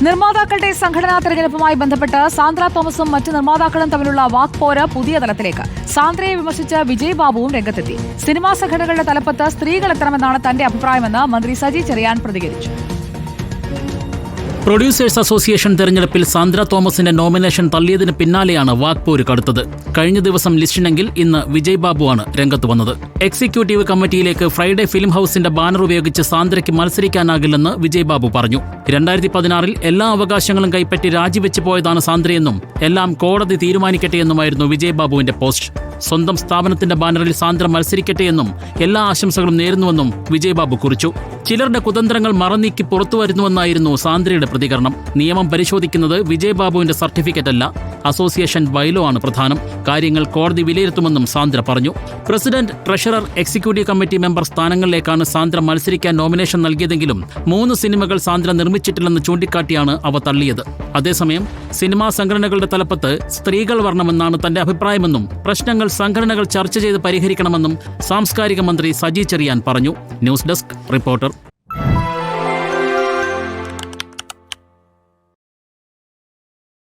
നിർമ്മാതാക്കളുടെ സംഘടനാ തെരഞ്ഞെടുപ്പുമായി ബന്ധപ്പെട്ട് സാന്ദ്ര തോമസും മറ്റ് നിർമ്മാതാക്കളും തമ്മിലുള്ള വാക്പോര് പുതിയ തലത്തിലേക്ക്. സാന്ദ്രയെ വിമർശിച്ച് വിജയ് ബാബുവും രംഗത്തെത്തി. സിനിമാ സംഘടനകളുടെ തലപ്പത്ത് സ്ത്രീകൾ എത്തണമെന്നാണ് തന്റെ അഭിപ്രായമെന്ന് മന്ത്രി സജി ചെറിയാൻ പ്രതികരിച്ചു. പ്രൊഡ്യൂസേഴ്സ് അസോസിയേഷൻ തെരഞ്ഞെടുപ്പിൽ സാന്ദ്ര തോമസിന്റെ നോമിനേഷൻ തള്ളിയതിന് പിന്നാലെയാണ് വാക്പോര് കടുത്തത്. കഴിഞ്ഞ ദിവസം ലിസ്റ്റിനെങ്കിൽ ഇന്ന് വിജയ് ബാബുവാണ് രംഗത്ത് വന്നത്. എക്സിക്യൂട്ടീവ് കമ്മിറ്റിയിലേക്ക് ഫ്രൈഡേ ഫിലിം ഹൌസിന്റെ ബാനർ ഉപയോഗിച്ച് സാന്ദ്രയ്ക്ക് മത്സരിക്കാനാകില്ലെന്ന് വിജയ് ബാബു പറഞ്ഞു. 2016 എല്ലാ അവകാശങ്ങളും കൈപ്പറ്റി രാജിവെച്ച് പോയതാണ് സാന്ദ്രയെന്നും എല്ലാം കോടതി തീരുമാനിക്കട്ടെയെന്നുമായിരുന്നു വിജയ് ബാബുവിന്റെ പോസ്റ്റ്. സ്വന്തം സ്ഥാപനത്തിന്റെ ബാനറിൽ സാന്ദ്ര മത്സരിക്കട്ടെയെന്നും എല്ലാ ആശംസകളും നേരുന്നുവെന്നും വിജയ് ബാബു കുറിച്ചു. ചിലരുടെ കുതന്ത്രങ്ങൾ മറനീക്കി പുറത്തുവരുന്നുവെന്നായിരുന്നു സാന്ദ്രയുടെ പ്രതികരണം. നിയമം പരിശോധിക്കുന്നത് വിജയ് ബാബുവിന്റെ സർട്ടിഫിക്കറ്റ് അല്ല, അസോസിയേഷൻ ബൈലോ ആണ് പ്രധാനം. കാര്യങ്ങൾ കോടതി വിലയിരുത്തുമെന്നും സാന്ദ്ര പറഞ്ഞു. President, treasurer, executive committee member സ്ഥാനങ്ങളിലേക്കാണ് സാന്ദ്ര മത്സരിക്കാൻ നോമിനേഷൻ നൽകിയതെങ്കിലും 3 സിനിമകൾ സാന്ദ്ര നിർമ്മിച്ചിട്ടില്ലെന്ന് ചൂണ്ടിക്കാട്ടിയാണ് അവ തള്ളിയത്. അതേസമയം സിനിമാ സംഘടനകളുടെ തലപ്പത്ത് സ്ത്രീകൾ വരണമെന്നാണ് തന്റെ അഭിപ്രായമെന്നും പ്രശ്നങ്ങൾ സംഘടനകൾ ചർച്ച ചെയ്ത് പരിഹരിക്കണമെന്നും സാംസ്കാരിക മന്ത്രി സജി ചെറിയാൻ പറഞ്ഞു. News desk reporter.